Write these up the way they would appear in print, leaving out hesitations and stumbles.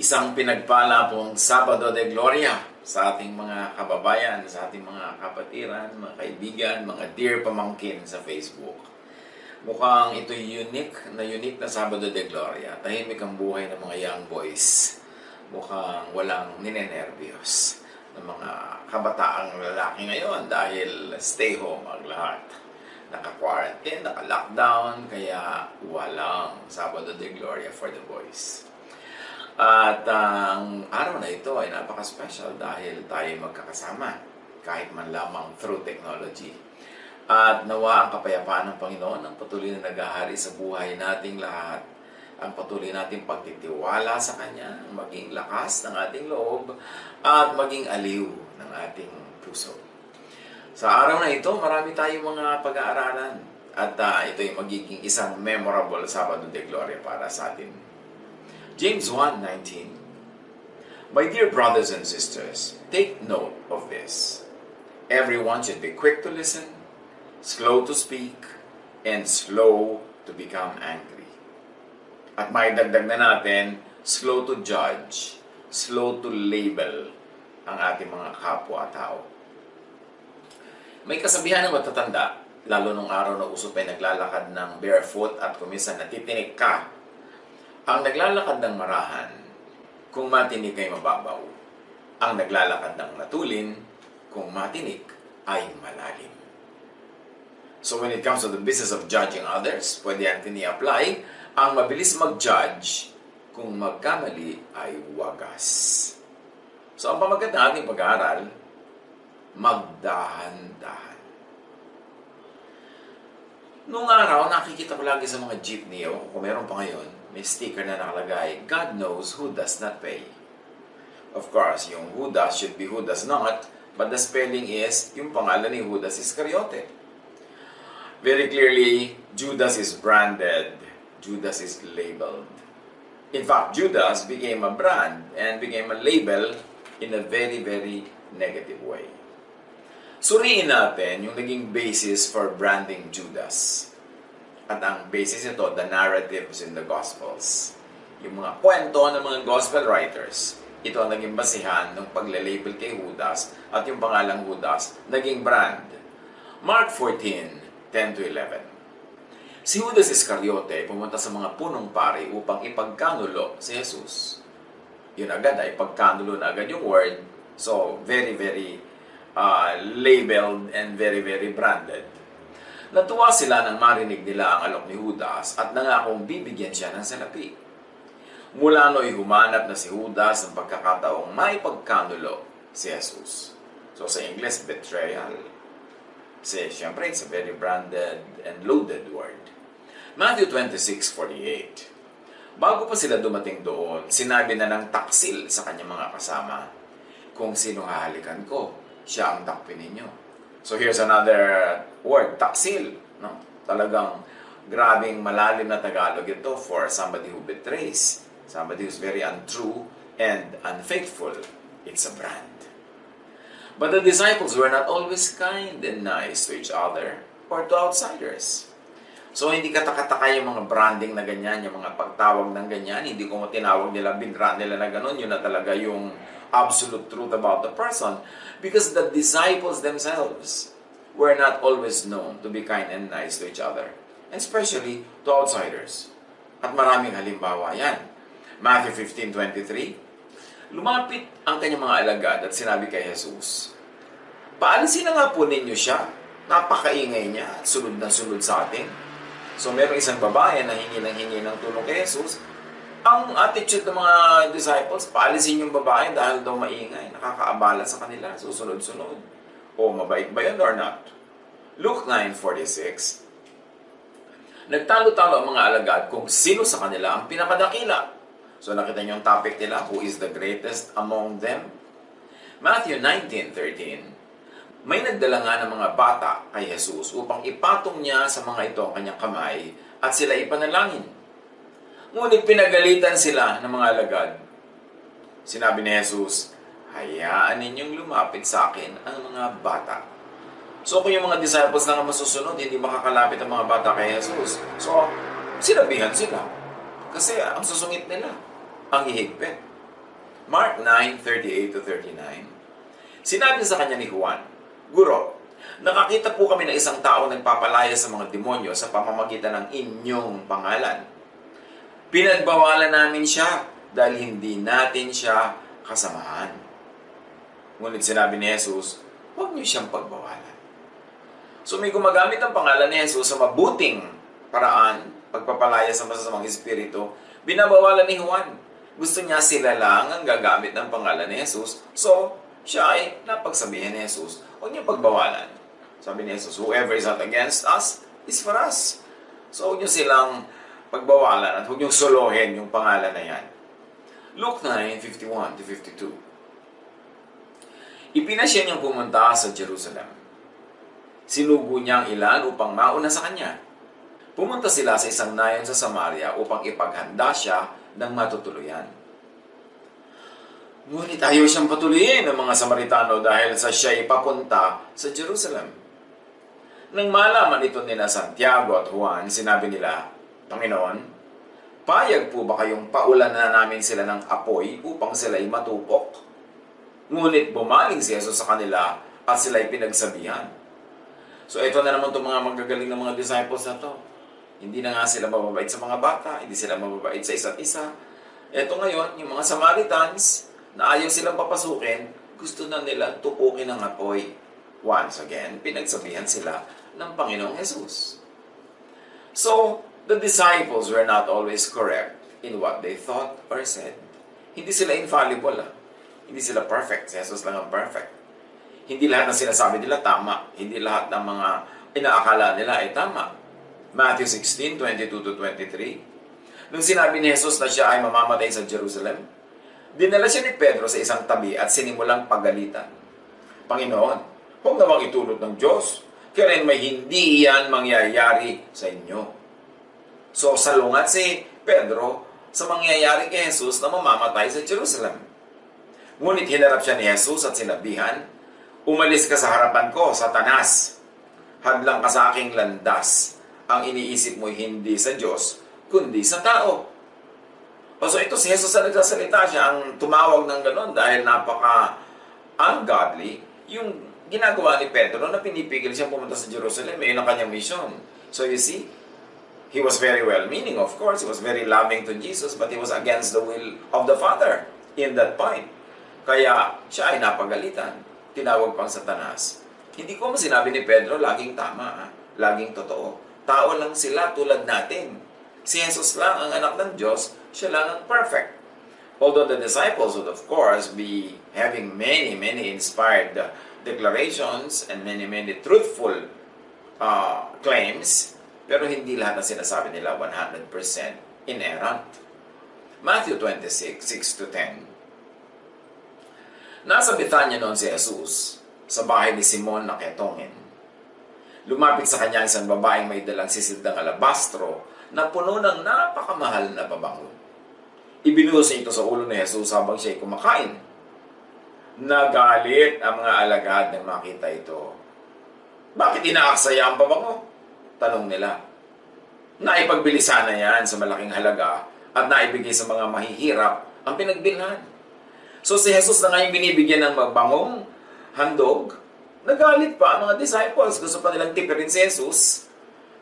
Isang pinagpala pong Sabado de Gloria sa ating mga kababayan, sa ating mga kapatiran, mga kaibigan, mga dear pamangkin sa Facebook. Mukhang ito'y unique na Sabado de Gloria. Tahimik ang buhay ng mga young boys. Mukhang walang ninenervyos ng mga kabataang lalaki ngayon dahil stay home ang lahat. Naka-quarantine, naka-lockdown, kaya walang Sabado de Gloria for the boys. At ang araw na ito ay napaka-special dahil tayo magkakasama kahit man lamang through technology. At nawa ang kapayapaan ng Panginoon ang patuloy na naghahari sa buhay nating lahat. Ang patuloy nating pagtitiwala sa Kanya, maging lakas ng ating loob at maging aliw ng ating puso. Sa araw na ito, marami tayong mga pag-aaralan at ito'y magiging isang memorable Sabado de Gloria para sa atin. James 1:19. My dear brothers and sisters, take note of this. Everyone should be quick to listen, slow to speak, and slow to become angry. At may dagdag na natin, slow to judge, slow to label ang ating mga kapwa-tao. May kasabihan ng matatanda, lalo nung araw na uso pa'y naglalakad ng barefoot at kuminsan natitinik ka. Ang naglalakad ng marahan, kung matinik ay mababaw. Ang naglalakad ng matulin, kung matinik ay malalim. So when it comes to the business of judging others, pwede natin i-apply ang mabilis mag-judge kung magkamali ay wagas. So ang pamagat ng ating pag-aaral, magdahan-dahan. Noong araw, nakikita ko lagi sa mga jeepney, kung meron pa ngayon, may sticker na nakalagay, God knows who does not pay. Of course, yung who does should be who does not, but the spelling is, yung pangalan ni Judas Iscariote. Very clearly, Judas is branded, Judas is labeled. In fact, Judas became a brand and became a label in a very, very negative way. Suriin natin yung naging basis for branding Judas. At ang basis nito, the narratives in the Gospels. Yung mga kwento ng mga Gospel writers, ito ang naging basihan ng pagle-label kay Judas at yung pangalang Judas naging brand. Mark 14:10-11. Si Judas Iscariote pumunta sa mga punong pari upang ipagkanulo si Jesus. Yun agad ay pagkanulo na agad yung word. So, very, very labeled and very, very branded. Natuwa sila nang marinig nila ang alok ni Judas at nangakong bibigyan siya ng salapi. Mula no'y humanap na si Judas ng pagkakataong may pagkanulo si Jesus. So sa English, betrayal. Kasi siyempre, it's a very branded and loaded word. Matthew 26:48. Bago pa sila dumating doon, sinabi na ng taksil sa kanyang mga kasama, kung sino hahalikan ko, siya ang takpin ninyo. So here's another word, taksil. No? Talagang grabing malalim na Tagalog ito for somebody who betrays, somebody who's very untrue and unfaithful. It's a brand. But the disciples were not always kind and nice to each other or to outsiders. So hindi katakataka yung mga branding na ganyan, yung mga pagtawag ng ganyan, hindi ko tinawag nila, binrand nila na gano'n, yun na talaga yung absolute truth about the person. Because the disciples themselves were not always known to be kind and nice to each other. Especially to outsiders. At maraming halimbawa yan. Matthew 15:23. Lumapit ang kanyang mga alagad at sinabi kay Jesus, paalisin na nga po ninyo siya. Napakaingay niya at sunod na sunod sa atin. So merong isang babae na hingi ng tulong kay Jesus. Ang attitude ng mga disciples, paalisin yung babae dahil daw maingay, nakakaabala sa kanila, susunod-sunod. O mabait ba yun or not? Luke 9:46. Nagtalo-talo ang mga alagad kung sino sa kanila ang pinakadakila. So nakita niyo yung topic nila, who is the greatest among them? Matthew 19:13. May nagdala nga ng mga bata kay Jesus upang ipatong niya sa mga ito ang kanyang kamay at sila ipanalangin. Ngunit pinagalitan sila ng mga alagad. Sinabi ni Jesus, hayaan ninyong lumapit sa akin ang mga bata. So kung yung mga disciples lang ang masusunod, hindi makakalapit ang mga bata kay Jesus. So, sinabihan sila. Kasi ang susungit nila, ang hihigpit. Mark 9:38-39. Sinabi sa kanya ni Juan, "Guro, nakakita po kami ng isang tao nagpapalaya sa mga demonyo sa pamamagitan ng inyong pangalan. Pinagbawalan namin siya dahil hindi natin siya kasamahan." Ngunit sinabi ni Jesus, "Huwag niyo siyang pagbawalan." So may gumagamit ang pangalan ni Jesus sa mabuting paraan, pagpapalaya sa masasamang espiritu, binabawalan ni Juan. Gusto niya sila lang ang gagamit ng pangalan ni Jesus. So, siya ay napagsabihan ni Jesus, huwag niyo pagbawalan. Sabi ni Jesus, whoever is not against us is for us. So, huwag niyo silang pagbawalan at huwag niyo solohin yung pangalan na yan. Luke 9:51-52. Ipinasya niyang pumunta sa Jerusalem. Sinugo niya ang ilan upang mauna sa kanya. Pumunta sila sa isang nayon sa Samaria upang ipaghanda siya ng matutuluyan. Ngunit ayaw siyang patuloyin ng mga Samaritano dahil sa siya ipapunta sa Jerusalem. Nang malaman ito nila Santiago at Juan, sinabi nila, "Panginoon, payag po ba kayong paulan na namin sila ng apoy upang sila'y matupok?" Ngunit bumaling si Jesus sa kanila at sila'y pinagsabihan. So ito na naman itong mga magagaling ng mga disciples na to. Hindi na nga sila mababait sa mga bata, hindi sila mababait sa isa't isa. Ito ngayon, yung mga Samaritans na ayaw silang papasukin, gusto na nila tupukin ng apoy. Once again, pinagsabihan sila ng Panginoong Jesus. So, the disciples were not always correct in what they thought or said. Hindi sila infallible. Hindi sila perfect. Si Jesus lang ang perfect. Hindi lahat ng sinasabi nila tama. Hindi lahat ng mga inaakala nila ay tama. Matthew 16:22-23. Nung sinabi ni Jesus na siya ay mamamatay sa Jerusalem, dinala siya ni Pedro sa isang tabi at sinimulang pagalitan. "Panginoon, huwag namang itulot ng Diyos. Kailan may hindi yan mangyayari sa inyo." So, salungat si Pedro sa mangyayari kay Jesus na mamamatay sa Jerusalem. Ngunit hinarap siya ni Jesus at sinabihan, "Umalis ka sa harapan ko, Satanas. Hadlang ka sa aking landas. Ang iniisip mo hindi sa Diyos, kundi sa tao." So ito si Jesus na nagsasalita, siya ang tumawag ng ganon dahil napaka-ungodly yung ginagawa ni Pedro na pinipigil siyang pumunta sa Jerusalem. Yun ang kanyang mission. So you see, he was very well-meaning, of course. He was very loving to Jesus, but he was against the will of the Father in that point. Kaya siya ay napagalitan. Tinawag pang Satanas. Hindi ko sinabi ni Pedro, laging tama, laging totoo. Tao lang sila tulad natin. Si Jesus lang ang anak ng Diyos, siya lang ang perfect. Although the disciples would of course be having many inspired declarations and many truthful claims, pero hindi lahat ng sinasabi nila 100% inerrant. Matthew 26:6-10. Nasa Bethania noon si Jesus sa bahay ni Simon na ketongin. Lumapit sa kanya isang babaeng may dalang sisildang alabastro na puno ng napakamahal na pabango. Ibinuhos niya ito sa ulo ni Jesus habang siya ay kumakain. Nagalit ang mga alagad nang makita ito. "Bakit inaaksaya ang pabango?" tanong nila. Naipagbili sana yan sa malaking halaga at naibigay sa mga mahihirap ang pinagbilhan. So si Jesus na ngayon binibigyan ng mabangong handog. Nagalit pa ang mga disciples. Gusto pa nilang tipirin si Jesus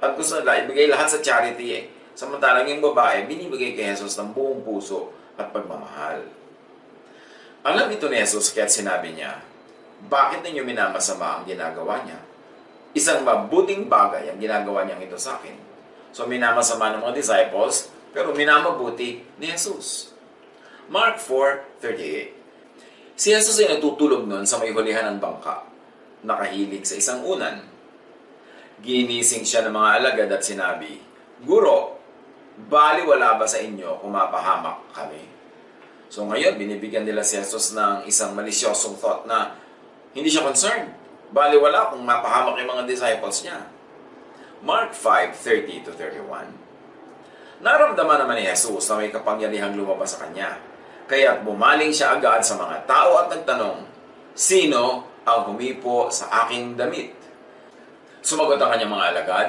at gusto nila ibigay lahat sa charity. Samantalang yung babae, binibigay kay Jesus ng buong puso at pagmamahal. Alam ito ni Jesus kaya sinabi niya, "Bakit ninyo minamasama ang ginagawa niya? Isang mabuting bagay ang ginagawa niyang ito sa akin." So minamasama ng mga disciples, pero minamabuti ni Jesus. Mark 4:38. Si Jesus ay natutulog noon sa may hulihan ng bangka. Nakahilig sa isang unan. Ginising siya ng mga alagad at sinabi, "Guro, baliwala ba sa inyo kung mapahamak kami?" So ngayon, binibigyan nila si Jesus ng isang malisyosong thought na hindi siya concerned. Baliwala kung mapahamak yung mga disciples niya. Mark 5:30-31. Naramdaman naman ni Jesus na may kapangyarihang lumabas sa kanya. Kaya't bumaling siya agad sa mga tao at nagtanong, "Sino ang humipo sa aking damit?" Sumagot ang kanyang mga alagad,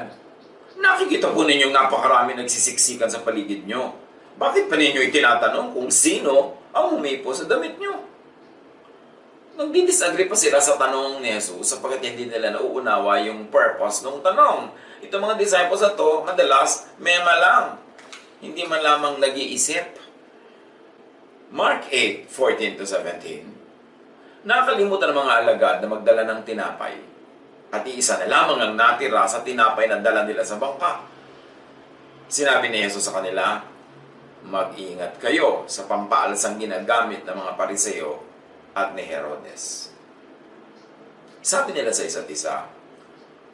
"Nakikita po ninyong napakarami nagsisiksikan sa paligid nyo. Bakit pa ninyo itinatanong kung sino ang humipo sa damit nyo. Nagdi-disagree pa sila sa tanong ni Jesus sapagkat hindi nila nauunawa yung purpose ng tanong. Itong mga disciples na to, madalas, mema lang. Hindi man lamang nag-iisip. Mark 8:14-17. Nakalimutan ng mga alagad na magdala ng tinapay. At iisa na lamang ang natira sa tinapay na dala nila sa bangka. Sinabi ni Jesus sa kanila, mag-ingat kayo sa pampaalsang ginagamit ng mga Pariseo at ni Herodes. Sabi nila sa isa't isa,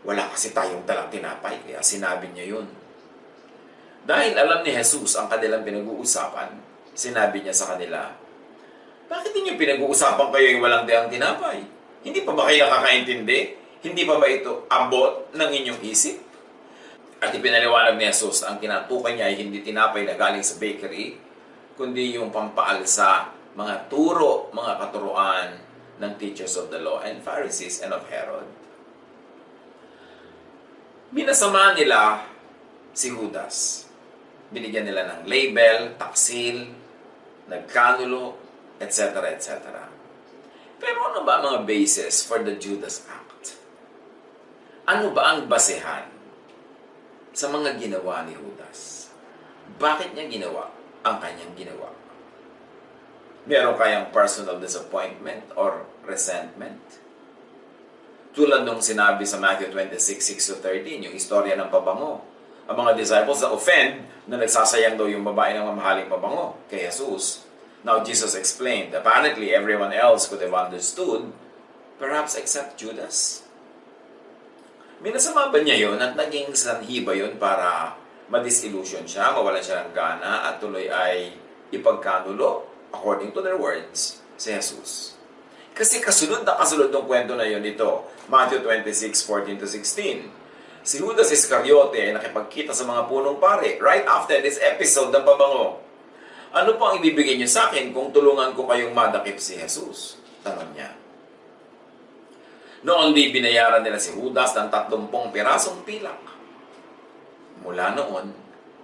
wala kasi tayong dalang tinapay, kaya sinabi niya yun. Dahil alam ni Jesus ang kanilang pinag-uusapan, sinabi niya sa kanila, bakit ninyo pinag-uusapan kayo yung walang dalang tinapay? Hindi pa ba kayo nakakaintindi? Hindi pa ba ito abot ng inyong isip? At ipinaliwanag ni Jesus na ang kinatukan niya ay hindi tinapay na galing sa bakery, kundi yung pampaalsa, mga turo, mga katuruan ng teachers of the law and Pharisees and of Herod. Minasama nila si Judas. Binigyan nila ng label, taksil, nagkanulo, etc. etc. Pero ano ba ang mga basis for the Judas Act? Ano ba ang basehan sa mga ginawa ni Judas? Bakit niya ginawa ang kanyang ginawa? Meron kayang personal disappointment or resentment? Tulad nung sinabi sa Matthew 26:6-13, yung istorya ng pabango. Ang mga disciples na offend na nagsasayang daw yung babae ng mamahaling pabango kay Jesus. Now, Jesus explained, apparently everyone else could have understood, perhaps except Judas. Minasama ba niya yun at naging sanhi ba yun para ma-disillusion siya, mawalan siya ng gana at tuloy ay ipagkanulo, according to their words, si Jesus? Kasi kasunod ng kwento na yun dito, Matthew 26:14-16. Si Judas Iscariote ay nakipagkita sa mga punong pare right after this episode ng pabango. Ano po ang ibibigay niyo sa akin kung tulungan ko kayong madakip si Jesus? Tanong niya. Noon di binayaran nila si Judas ng 30 pirasong pilak. Mula noon,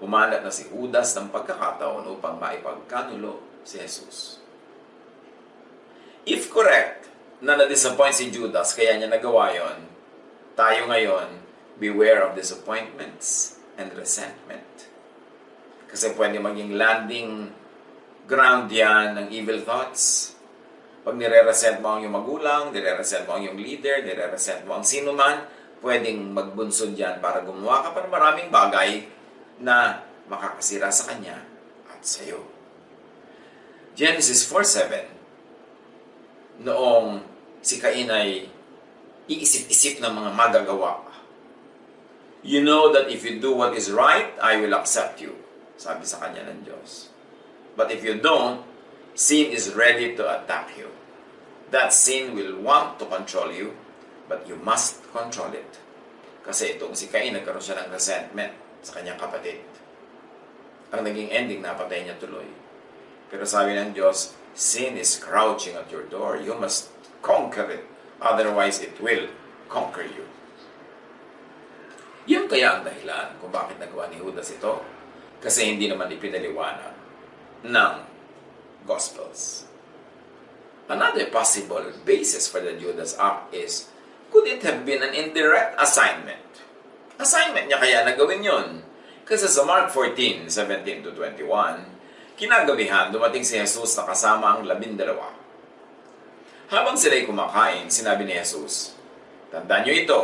humanap na si Judas ng pagkakataon upang maipagkanulo si Jesus. If correct na na-disappoint si Judas kaya niya nagawa yon, tayo ngayon, beware of disappointments and resentment. Kasi pwede maging landing ground yan ng evil thoughts. Pag nire-resent mo ang iyong magulang, nire-resent mo ang iyong leader, nire-resent mo ang sino man, pwedeng magbunsod yan para gumawa ka pa ng maraming bagay na makakasira sa kanya at sa iyo. Genesis 4:7, noong si Cain ay iisip-isip ng mga magagawa. You know that if you do what is right, I will accept you. Sabi sa kanya ng Diyos. But if you don't, sin is ready to attack you. That sin will want to control you, but you must control it. Kasi itong si Cain, nagkaroon siya ng resentment sa kanyang kapatid. Ang naging ending, napatay niya tuloy. Pero sabi ng Diyos, sin is crouching at your door. You must conquer it. Otherwise, it will conquer you. Yan kaya ang dahilan kung bakit nagawa ni Judas ito. Kasi hindi naman ipinaliwanag ng Gospels. Another possible basis for the Judas Act is, could it have been an indirect assignment? Assignment niya kaya na gawin yun. Kasi sa Mark 14:17-21, kinagabihan dumating si Jesus na kasama ang 12. Habang sila'y kumakain, sinabi ni Jesus, tandaan niyo ito,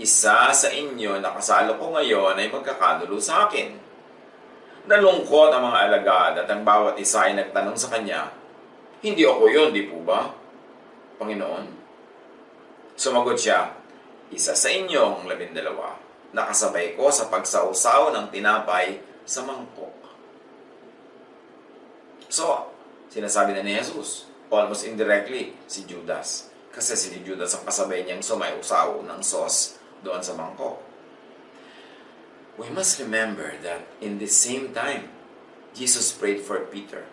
isa sa inyo na kasalo ko ngayon ay magkakanulo sa akin. Nalungkot ang mga alagad at ang bawat isa ay nagtanong sa kanya, hindi ako yun, di po ba, Panginoon? Sumagot siya, isa sa inyong 12, nakasabay ko sa pagsausaw ng tinapay sa mangkok. So, sinasabi na ni Jesus, almost indirectly, si Judas. Kasi si Judas ang kasabay niyang sumayusaw ng sauce doon sa mangkok. We must remember that in the same time, Jesus prayed for Peter.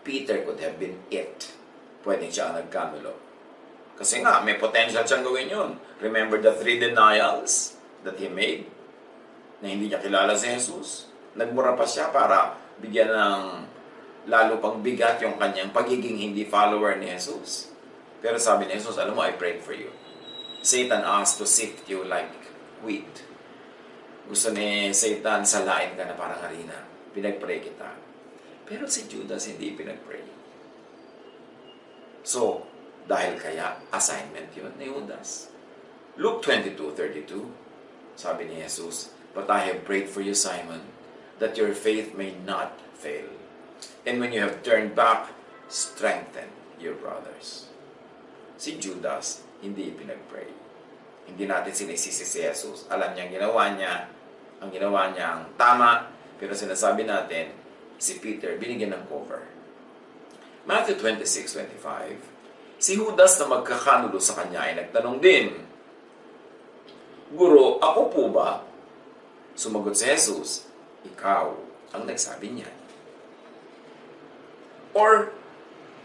Peter could have been it. Pwede siya ang nagkanulo. Kasi nga, may potential siyang gawin yun. Remember the 3 denials that he made? Na hindi niya kilala si Jesus? Nagmura pa siya para bigyan ng lalo pang bigat yung kanyang pagiging hindi follower ni Jesus. Pero sabi ni Jesus, alam mo, I prayed for you. Satan asked to sift you like wheat. Gusto ni Satan salain ka na parang harina. Pinagpray kita. Pero si Judas hindi pinagpray. So, dahil kaya, assignment yun ni Judas. Luke 22:32, sabi ni Jesus, "But I have prayed for you, Simon, that your faith may not fail. And when you have turned back, strengthen your brothers." Si Judas, hindi pinag-pray. Hindi natin sinisisi si Jesus. Alam niya ang ginawa niya ang tama, pero sinasabi natin, si Peter, binigyan ng cover. Matthew 26:25, si Judas na magkakanulo sa kanya ay nagtanong din, "Guro, ako po ba?" Sumagot si Jesus, "Ikaw ang nagsabi niya." Or,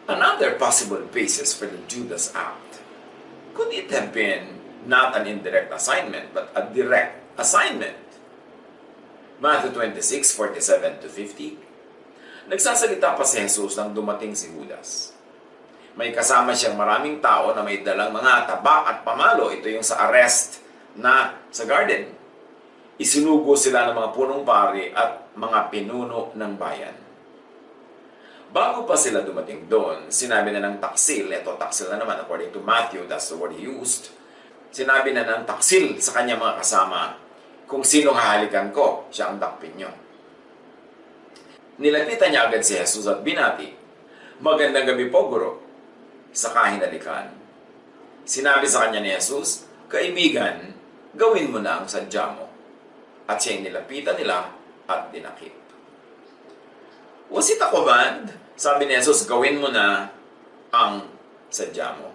another possible basis for the Judas act. Could it have been not an indirect assignment, but a direct assignment? Matthew 26:47-50. Nagsasalita pa si Jesus nang dumating si Judas. May kasama siyang maraming tao na may dalang mga tabak at pamalo. Ito yung sa arrest na sa garden. Isinugo sila ng mga punong pari at mga pinuno ng bayan. Bago pa sila dumating doon, sinabi na ng taksil, ito taksil na naman, according to Matthew, that's the word he used, sinabi na ng taksil sa kanya mga kasama, kung sinong hahalikan ko, siya ang dakpin nyo. Nilapitan niya agad si Jesus at binati, "Magandang gabi po, Guro." Saka hinalikan. Sinabi sa kanya ni Jesus, "Kaibigan, gawin mo na ang sadya mo." At siya'y nilapitan nila at dinakip. Was it a command? Sabi ni Jesus, "Gawin mo na ang sadya mo."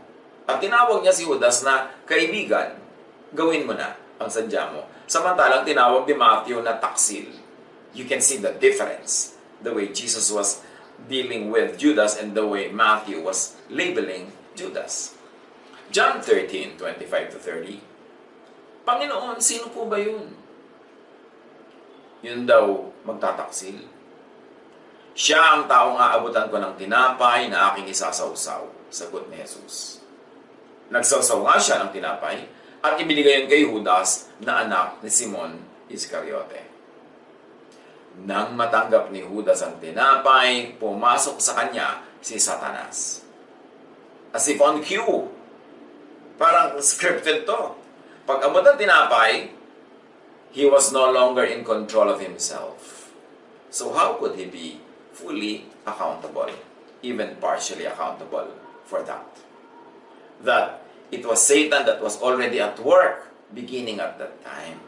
At tinawag niya si Judas na, "Kaibigan, gawin mo na ang sadya mo." Samantalang tinawag ni Matthew na taksil. You can see the difference. The way Jesus was dealing with Judas and the way Matthew was labeling Judas. John 13:25-30. "Panginoon, sino po ba yun?" Yun daw magtataksil. "Siya ang taong aabutan ko ng tinapay na aking isasawsaw," sagot ni Jesus. Nagsawsaw nga siya ng tinapay at ibinigay yun kay Judas na anak ni Simon Iscariote. Nang matanggap ni Judas ang tinapay, pumasok sa kanya si Satanas. As if on cue. Parang scripted to. Pag abot ang tinapay, he was no longer in control of himself. So how could he be fully accountable, even partially accountable for that? That it was Satan that was already at work beginning at that time.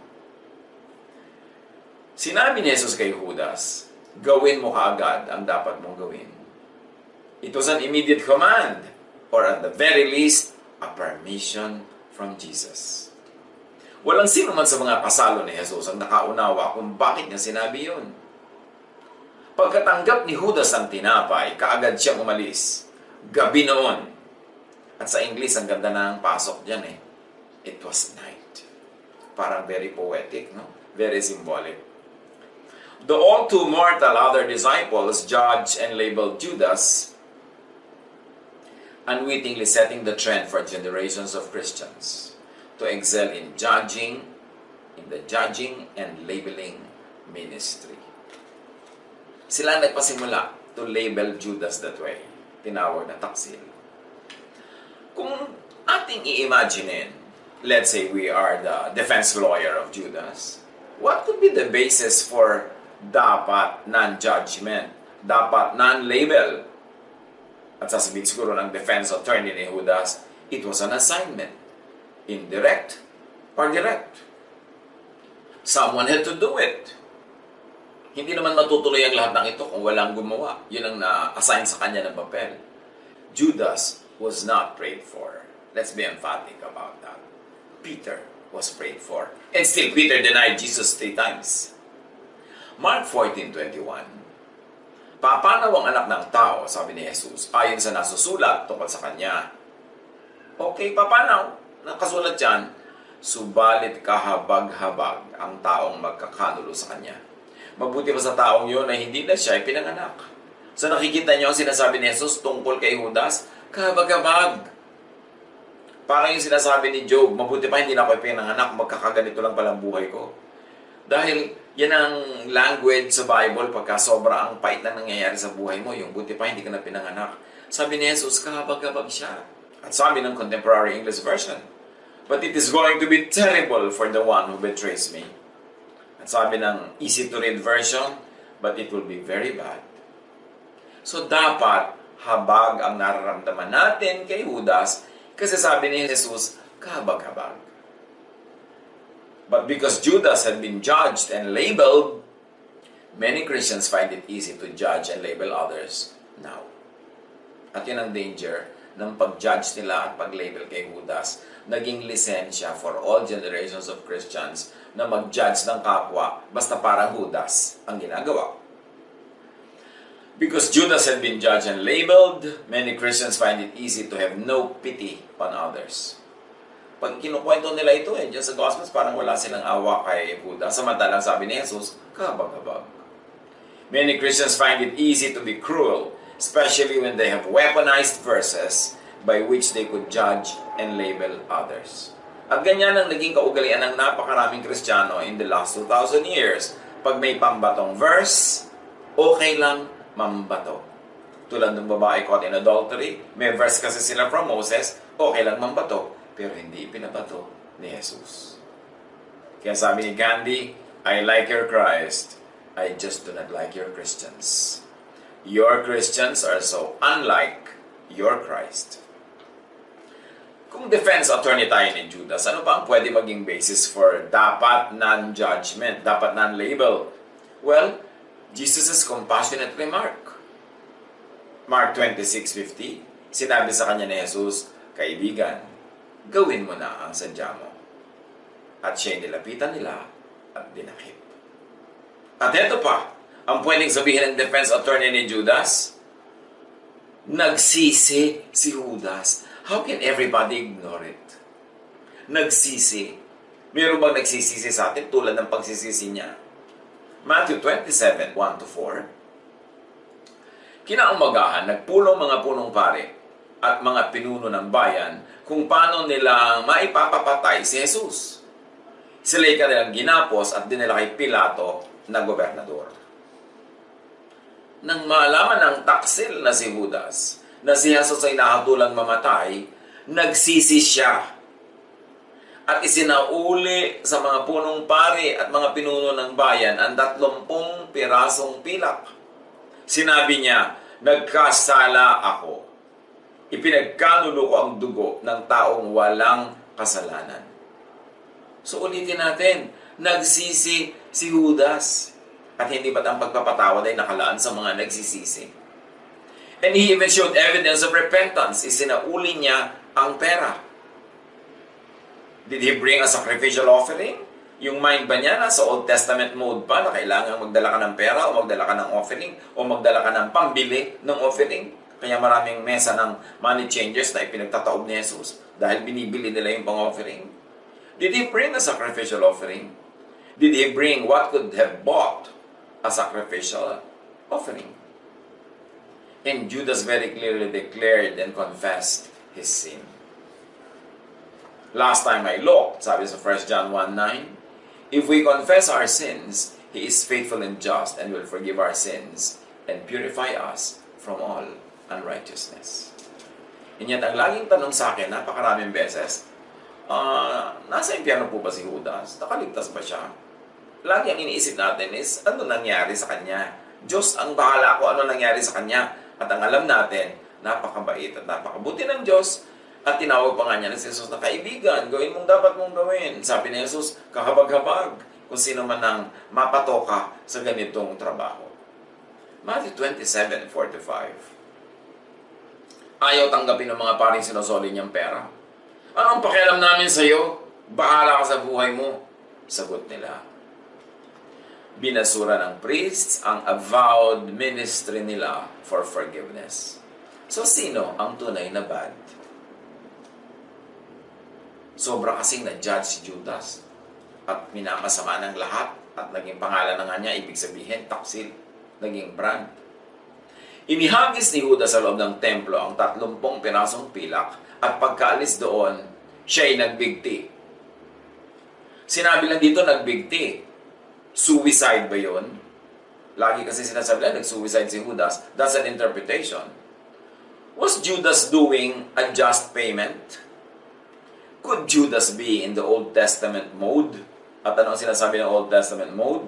Sinabi ni Jesus kay Judas, "Gawin mo kaagad ang dapat mong gawin." It was an immediate command, or at the very least, a permission from Jesus. Walang sino man sa mga kasalo ni Jesus ang nakaunawa kung bakit niya sinabi yun. Pagkatanggap ni Judas ang tinapay, kaagad siyang umalis. Gabi noon. At sa English, ang ganda ng pasok dyan eh. It was night. Parang very poetic, no? Very symbolic. The all too mortal other disciples judged and labeled Judas, unwittingly setting the trend for generations of Christians to excel in the judging and labeling ministry. Sila nagpasimula to label Judas that way. Tinawag na taksil. Kung ating i-imaginein, let's say we are the defense lawyer of Judas, what could be the basis for dapat non-judgment, dapat non-label? At sasabihin siguro ng defense attorney ni Judas, it was an assignment. Indirect or direct. Someone had to do it. Hindi naman matutuloy ang lahat ng ito kung walang gumawa. Yun ang na-assign sa kanya ng papel. Judas was not prayed for. Let's be emphatic about that. Peter was prayed for. And still, Peter denied Jesus 3 times. Mark 14:21. Papanaw ang anak ng tao, sabi ni Jesus, ayon sa nasusulat tungkol sa kanya. Okay, papanaw. Nakasulat yan. Subalit kahabag-habag ang taong magkakanulo sa kanya. Mabuti pa sa taong yun na hindi na siya ipinanganak. So nakikita niyo ang sinasabi ni Jesus tungkol kay Judas? Kabag-kabag. Parang yung sinasabi ni Job, mabuti pa hindi na ako pinanganak, magkakaganito lang palang buhay ko. Dahil yan ang language sa Bible pagka sobra ang pait na nangyayari sa buhay mo, yung buti pa hindi ka na pinanganak. Sabi ni Jesus, kabag-kabag siya. At sabi ng Contemporary English Version, but it is going to be terrible for the one who betrays me. At sabi ng easy to read version, but it will be very bad. So dapat habag ang nararamdaman natin kay Judas kasi sabi ni Jesus, kabag-habag. But because Judas had been judged and labeled, many Christians find it easy to judge and label others now. At yun ang danger ng pag-judge nila at pag-label kay Judas. Naging lisensya for all generations of Christians na mag-judge ng kapwa basta parang Judas ang ginagawa. Because Judas had been judged and labeled, many Christians find it easy to have no pity on others. Pag kinukwento nila ito diyan sa Gospels, parang wala silang awa kay Judas. Samantalang sabi ni Jesus, kabag-habag. Many Christians find it easy to be cruel, especially when they have weaponized verses by which they could judge and label others. At ganyan ang naging kaugalian ng napakaraming Kristiyano in the last 2,000 years. Pag may pambatong verse, okay lang mambato. Tulad ng babae caught in adultery, may verse kasi sila from Moses, okay lang mambato. Pero hindi pinabato ni Jesus. Kaya sabi ni Gandhi, I like your Christ, I just do not like your Christians. Your Christians are so unlike your Christ. Kung defense attorney tayo ni Judas, ano pa ang pwede maging basis for dapat non-judgment, dapat non-label? Well, Jesus' compassionate remark. Mark 26:50, sinabi sa kanya ni Jesus, kaibigan, gawin mo na ang sadya mo. At siya'y nilapitan nila at dinakip. At eto pa, ang pwedeng sabihin ng defense attorney ni Judas, nagsisi si Judas. How can everybody ignore it? Nagsisi. Meron bang nagsisisi sa atin tulad ng pagsisisi niya? Matthew 27:1-4. Kinaumagahan, nagpulong mga punong pare at mga pinuno ng bayan kung paano nila maipapapatay si Jesus. Sila'y kanilang ginapos at dinala kay Pilato na gobernador. Nang malaman ng taksil na si Judas na si Jesus ay nakatulang mamatay, nagsisi siya at isinauli sa mga punong pari at mga pinuno ng bayan ang 30 pirasong pilak. Sinabi niya, nagkasala ako. Ipinagkanulo ko ang dugo ng taong walang kasalanan. So ulitin natin, nagsisi si Judas. At hindi ba't ang pagpapatawad ay nakalaan sa mga nagsisisi? And he even showed evidence of repentance. Isinauli niya ang pera. Did he bring a sacrificial offering? Yung mind ba niya nasa Old Testament mode pa na kailangan magdala ka ng pera o magdala ka ng offering o magdala ka ng pambili ng offering? Kaya maraming mesa ng money changers na ipinagtataob ni Jesus dahil binibili nila yung pang-offering. Did he bring a sacrificial offering? Did he bring what could have bought a sacrificial offering? And Judas very clearly declared and confessed his sin. Last time I looked, sabi sa 1 John 1:9, if we confess our sins, He is faithful and just and will forgive our sins and purify us from all unrighteousness. And yet, ang laging tanong sa akin, napakaraming beses, nasa impyerno po ba si Judas? Nakaligtas ba siya? Lagi ang iniisip natin is, ano nangyari sa kanya? Diyos ang bahala kung ano nangyari sa kanya. At ang alam natin, napakabait at napakabuti ng Diyos. At tinawag pa nga niya ni Jesus na kaibigan, gawin mong dapat mong gawin. Sabi ni Jesus, kahabag-habag kung sino man ang mapatoka sa ganitong trabaho. Matthew 27:4-5. Ayaw tanggapin ng mga paring sinusoli niyang pera. Anong pakialam namin sa iyo? Bahala ka sa buhay mo. Sagot nila. Binasura ng priests ang avowed ministry nila for forgiveness. So, sino ang tunay na bad? Sobra kasing na-judge si Judas at minakasama ng lahat at naging pangalan na nga niya, ibig sabihin, taksil, naging brand. Inihagis ni Judas sa loob ng templo ang 30 pirasong pilak at pagkaalis doon, siya ay nagbigti. Sinabi lang dito nagbigti. Suicide ba yun? Lagi kasi sinasabi lang nag-suicide si Judas. That's an interpretation. Was Judas doing a just payment? Could Judas be in the Old Testament mode? At ano ang sinasabi ng Old Testament mode?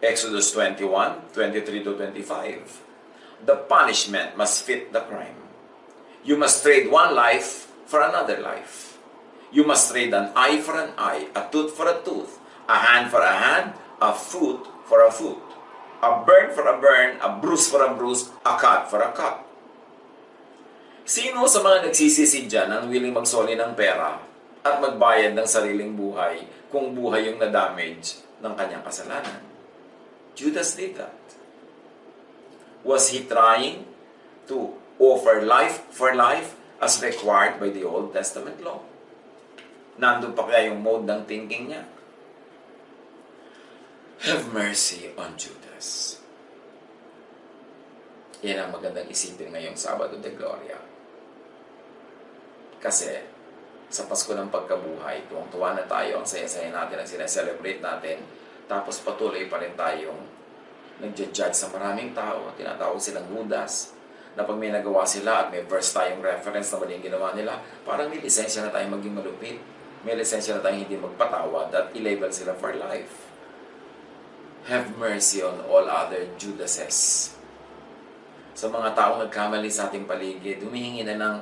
Exodus 21, 23 to 25. The punishment must fit the crime. You must trade one life for another life. You must trade an eye for an eye, a tooth for a tooth, a hand for a hand, a foot for a foot, a burn for a burn, a bruise for a bruise, a cut for a cut. Sino sa mga nagsisisi dyan ang willing magsoli ng pera at magbayad ng sariling buhay kung buhay yung na-damage ng kanyang kasalanan? Judas did that. Was he trying to offer life for life as required by the Old Testament law? Nandun pa kaya yung mode ng thinking niya? Have mercy on Judas. Yan ang magandang isipin ngayong Sabado de Gloria. Kasi sa Pasko ng Pagkabuhay, tuwang-tuwa na tayo, ang saya-saya natin, ang sineselebrate natin, tapos patuloy pa rin tayong nagja-judge sa maraming tao, tinatawag silang Judas, na pag may nagawa sila at may verse tayong reference na mali ang ginawa nila, parang may lisensya na tayong maging malupit. May lisensya na tayong hindi magpatawad at i-label sila for life. Have mercy on all other Judases. Sa mga taong nagkamali sa ating paligid, humihingi na ng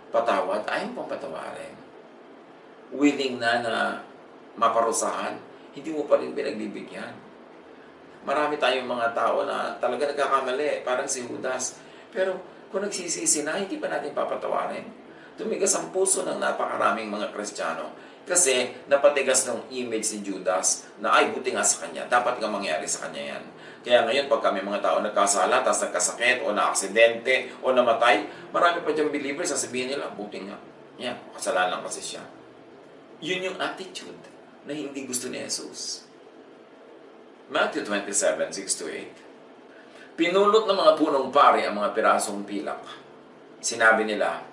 patawad, ayaw pong patawarin. Willing na maparusahan, hindi mo pa rin pinagbibigyan. Marami tayong mga tao na talaga nagkakamali, parang si Judas. Pero kung nagsisisi na, hindi pa natin papatawarin. Tumigas ang puso ng napakaraming mga Kristiyano. Kasi napatigas ng image ni Judas na ay buti nga sa kanya. Dapat nga mangyari sa kanya yan. Kaya ngayon, pag kami mga tao nagkasala, tapos nagkasakit, o na-aksidente, o namatay, marami pa diyang believers, sasabihin nila, buti nga. Yan, kasalanan kasi siya. Yun yung attitude na hindi gusto ni Jesus. Matthew 27, 6-8. Pinulot ng mga punong pari ang mga pirasong pilak. Sinabi nila,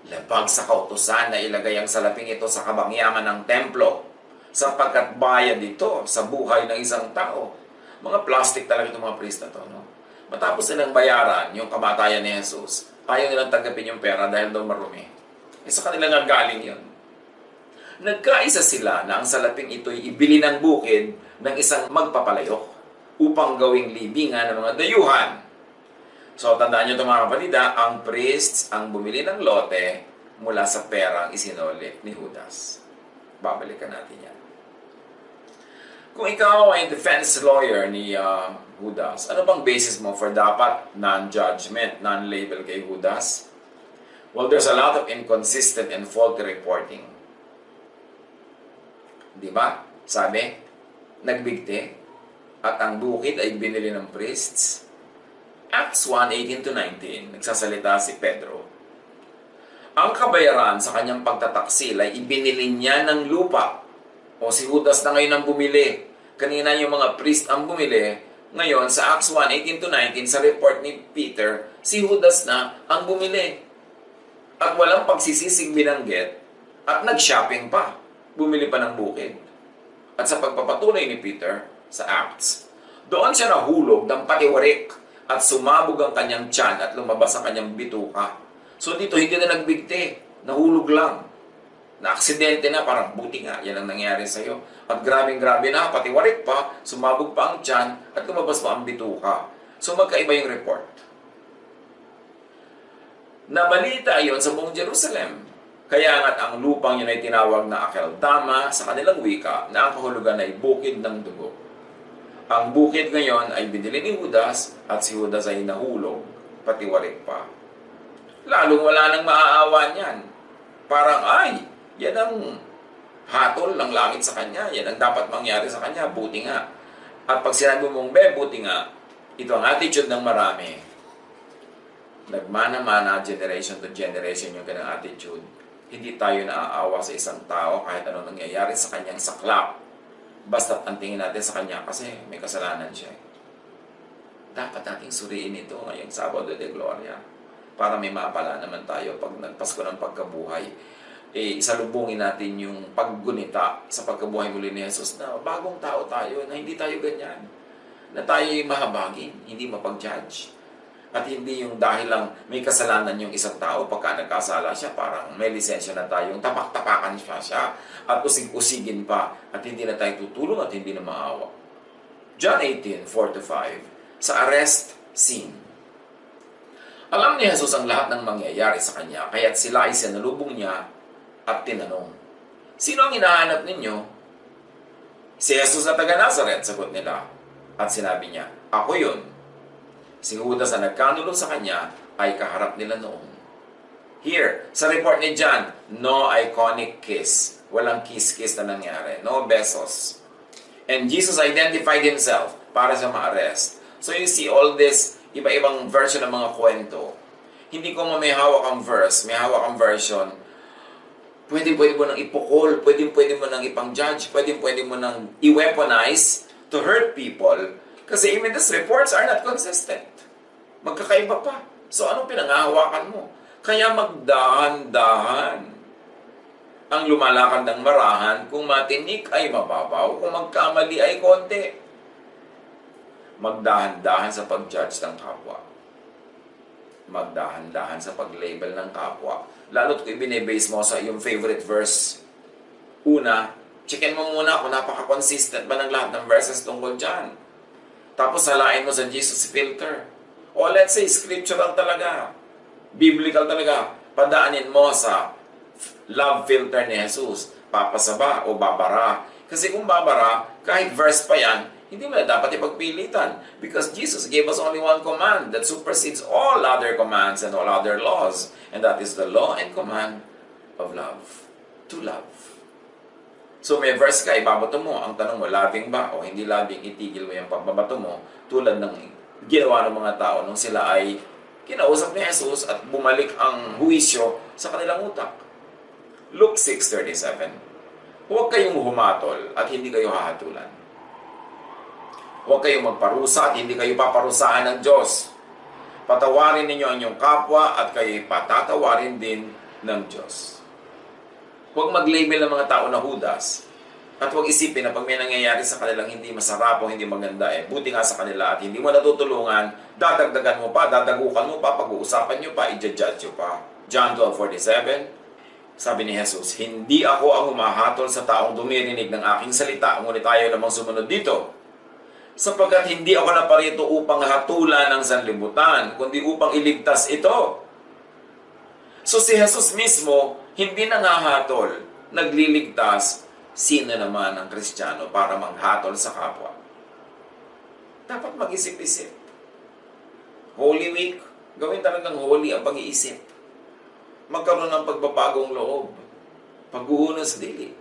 labag sa kautusan na ilagay ang salaping ito sa kabangyaman ng templo, sapagkat bayad ito sa buhay ng isang tao. Mga plastic talaga itong mga priest na to, no? Matapos nilang bayaran yung kamatayan ni Jesus, ayaw nilang tanggapin yung pera dahil daw marumi. Sa kanila nga galing yun. Nagkaisa sila na ang salaping ito'y ibili ng bukid ng isang magpapalayok upang gawing libingan ng mga dayuhan. So, tandaan nyo ito mga kapatid, ang priests ang bumili ng lote mula sa perang isinoli ni Judas. Babalikan natin yan. Kung ikaw ay defense lawyer ni Judas, ano bang basis mo for dapat non-judgment, non-label kay Judas? Well, there's a lot of inconsistent and faulty reporting. Di ba? Sabi, nagbigti at ang bukid ay binili ng priests. Acts 1:18-19, nagsasalita si Pedro. Ang kabayaran sa kanyang pagtataksil ay ibinili niya ng lupa. O si Judas na ngayon ang bumili. Kanina yung mga priest ang bumili. Ngayon, sa Acts 1:18-19, sa report ni Peter, si Judas na ang bumili. At walang pagsisisig binanggit at nag-shopping pa. Bumili pa ng bukid. At sa pagpapatuloy ni Peter sa Acts, doon siya nahulog ng patiwarik at sumabog ang kanyang tiyan at lumabas ang kanyang bituka. So dito hindi na nagbigti, nahulog lang. Na-aksidente na, parang buti nga, yan ang nangyari sa'yo. At grabing-grabe na, patiwarik pa, sumabog pa ang tiyan at lumabas pa ang bituka. So magkaiba yung report. Nabalita ayon sa buong Jerusalem. Kaya nga't ang lupang yun ay tinawag na Akeldama sa kanilang wika na ang kahulugan ay bukid ng dugo. Ang bukid ngayon ay binili ni Judas at si Judas ay nahulog, patiwarik pa. Lalong wala nang maaawa niyan. Parang ay, yan ang hatol ng langit sa kanya, yan ang dapat mangyari sa kanya, buti nga. At pag sinabi mong, buti nga, ito ang attitude ng marami. Nagmana-mana, generation to generation yung ganang attitude. Hindi tayo naaawa sa isang tao kahit ano nangyayari sa kanyang saklap. Basta't ang tingin natin sa kanya kasi may kasalanan siya. dapat nating suriin ito ngayong Sabado de Gloria para may maapala naman tayo pag nagpasko ng pagkabuhay. Isalubungin natin yung paggunita sa pagkabuhay muli ni Jesus na bagong tao tayo, na hindi tayo ganyan. Na tayo'y mahabagin, hindi mapag-judge. At hindi yung dahil lang may kasalanan yung isang tao, pagka nagkasala siya, parang may lisensya na tayong tapak-tapakan siya at usig-usigin pa at hindi na tayo tutulong at hindi na maawa. John 18:4-5, sa arrest scene. Alam ni Jesus ang lahat ng mangyayari sa kanya, kaya't sila ay sinalubong niya at tinanong, "Sino ang hinahanap ninyo?" "Si Jesus na taga Nazaret," sagot nila. At sinabi niya, "Ako yun." Si Judas na nagkanulo sa kanya ay kaharap nila noon. Here, sa report ni John, no iconic kiss. Walang kiss-kiss na nangyari. No besos. And Jesus identified himself para sa ma-arrest. So you see all this iba-ibang version ng mga kwento. Hindi ko may hawak ang verse, may hawak ang version. Pwede mo nang ipukol, pwede mo nang ipang-judge, pwede mo nang i-weaponize to hurt people. Kasi even these reports are not consistent. Magkakaiba pa. So anong pinangahawakan mo? Kaya magdahan-dahan ang lumalakad ng marahan. Kung matinik ay mababaw, kung magkamali ay konti. Magdahan-dahan sa pag-judge ng kapwa. Magdahan-dahan sa pag-label ng kapwa. Lalo't kung ibinibase mo sa iyong favorite verse. Una, checkin mo muna kung napaka-consistent ba ng lahat ng verses tungkol dyan. Tapos salain mo sa Jesus filter. O let's say, scriptural talaga. Biblical talaga. Padaanin mo sa love filter ni Jesus. Papasaba o babara. Kasi kung babara, kahit verse pa yan, hindi mo na dapat ipagpilitan. Because Jesus gave us only one command that supersedes all other commands and all other laws. And that is the law and command of love. To love. So may verse ka, ibabato mo. Ang tanong mo, loving ba o hindi loving, itigil mo yung pagbabato mo tulad ng ginawa ng mga tao nung sila ay kinausap ni Jesus at bumalik ang huwisyo sa kanilang utak. Luke 6:37. Huwag kayong humatol at hindi kayo hahatulan. Huwag kayong magparusa at hindi kayo paparusahan ng Diyos. Patawarin ninyo ang inyong kapwa at kayo'y patatawarin din ng Diyos. Huwag mag-label ng mga tao na Judas. At huwag isipin na pag may nangyayari sa kanilang hindi masarap o hindi maganda, buti nga sa kanila at hindi mo natutulungan, dadagdagan mo pa, dadagukan mo pa, pag-uusapan nyo pa, i-judge nyo pa. John 12:47, sabi ni Jesus, "Hindi ako ang humahatol sa taong dumirinig ng aking salita, ngunit ayaw namang sumunod dito. Sapagkat hindi ako naparito upang hatulan ng sanlibutan, kundi upang iligtas ito." So si Jesus mismo, hindi nangahatol, nagliligtas. Sino naman ang Kristiyano para manghatol sa kapwa? Dapat mag-isip-isip. Holy Week, gawin talagang holy ang pag-iisip. Magkaroon ng pagbabagong loob. Pag-uuno sa dili.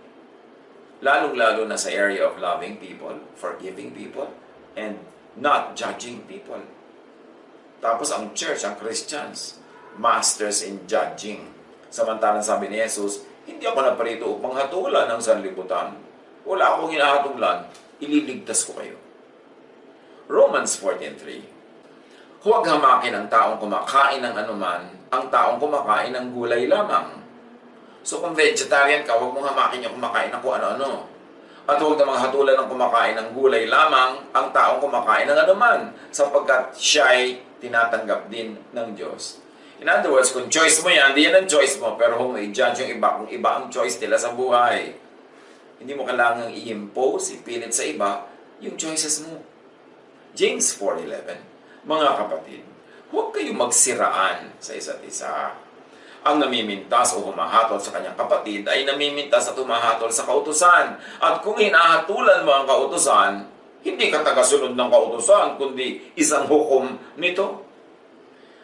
Lalong-lalo na sa area of loving people, forgiving people, and not judging people. Tapos ang church, ang Christians, masters in judging. Samantalang sabi ni Jesus, hindi ako naparito upang hatulan ng sanlibutan. Wala akong hinahatulan, ililigtas ko kayo. Romans 14:3. Huwag hamakin ang taong kumakain ng anuman, ang taong kumakain ng gulay lamang. So kung vegetarian ka, huwag mong hamakin yung kumakain ng kung ano-ano. At huwag namang hatulan ng kumakain ng gulay lamang, ang taong kumakain ng anuman, sapagkat siya'y tinatanggap din ng Diyos. In other words, kung choice mo yan, hindi yan ang choice mo. Pero kung i-judge yung iba, kung iba ang choice nila sa buhay, hindi mo kailangang i-impose, ipilit sa iba, yung choices mo. James 4:11, mga kapatid, huwag kayong magsiraan sa isa't isa. Ang namimintas o humahatol sa kanyang kapatid ay namimintas at humahatol sa kautusan. At kung hinahatulan mo ang kautusan, hindi ka tagasunod ng kautusan, kundi isang hukom nito.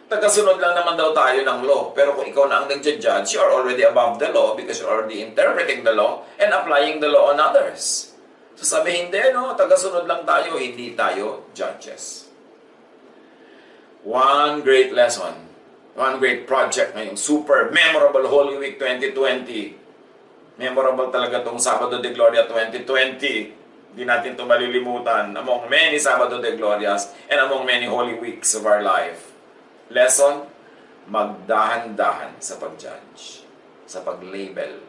Tagasunod lang naman daw tayo ng law. Pero kung ikaw na ang nag-judge, you are already above the law because you're already interpreting the law and applying the law on others. So sabihin din, tagasunod lang tayo, hindi tayo judges. One great lesson, one great project ngayong super memorable Holy Week 2020. Memorable talaga itong Sabado de Gloria 2020. Hindi natin ito malilimutan among many Sabado de Glorias and among many Holy Weeks of our life. Lesson, magdahan-dahan sa pag-judge, sa pag-label,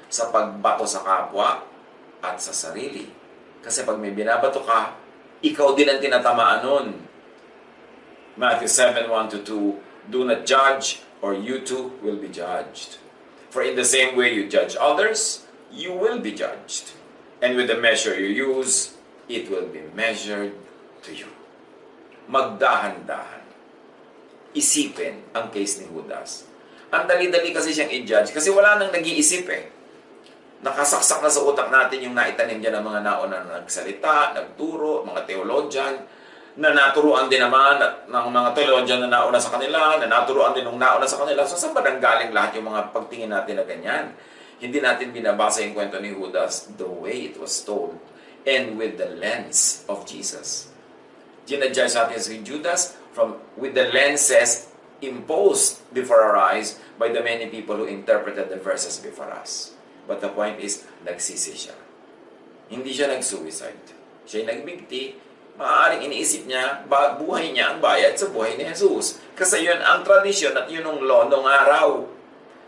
sa pagbato sa kapwa at sa sarili. Kasi pag may binabato ka, ikaw din ang tinatamaan nun. Matthew 7:1-2, do not judge or you too will be judged. For in the same way you judge others, you will be judged. And with the measure you use, it will be measured to you. Magdahan-dahan. Isipin ang case ni Judas. Ang dali-dali kasi siyang i-judge kasi wala nang nag-iisip eh. Nakasaksak na sa utak natin yung naitanim dyan ng mga nauna na nagsalita, nagturo, mga theologian, na naturuan din naman ng mga theologian na nauna sa kanila, na naturuan din ng nauna sa kanila. So saan ba nanggaling lahat yung mga pagtingin natin na ganyan? Hindi natin binabasa yung kwento ni Judas the way it was told and with the lens of Jesus. Ginadjudge natin si Judas with the lenses imposed before our eyes by the many people who interpreted the verses before us. But the point is, nagsisi siya. Hindi siya nag-suicide. Siya'y nagbigti. Maaaring iniisip niya, buhay niya ang bayad sa buhay ni Jesus. Kasi yun ang tradisyon at yun ang law nung araw.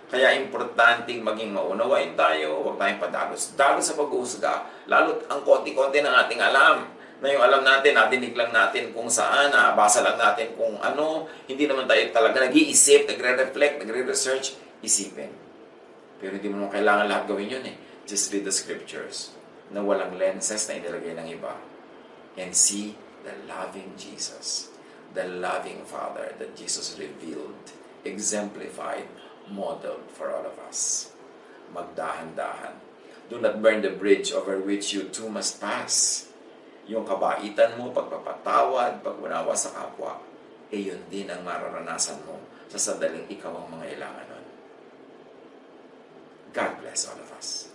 Kaya importanteng maging maunawain tayo, huwag tayong padalos-dalos sa pag-uusga. Lalo't ang konti-konti ng ating alam. Na yung alam natin, nadinig lang natin kung saan, basa lang natin kung ano. Hindi naman tayo talaga nag-iisip, nagre-reflect, nagre-research. Isipin. Pero hindi mo naman kailangan lahat gawin yun eh. Just read the scriptures na walang lenses na inilagay ng iba. And see the loving Jesus, the loving Father that Jesus revealed, exemplified, modeled for all of us. Magdahan-dahan. Do not burn the bridge over which you too must pass. Yung kabaitan mo, pagpapatawad, pag-unawa sa kapwa, yun din ang mararanasan mo sa sandaling ikaw ang mangailangan nun. God bless all of us.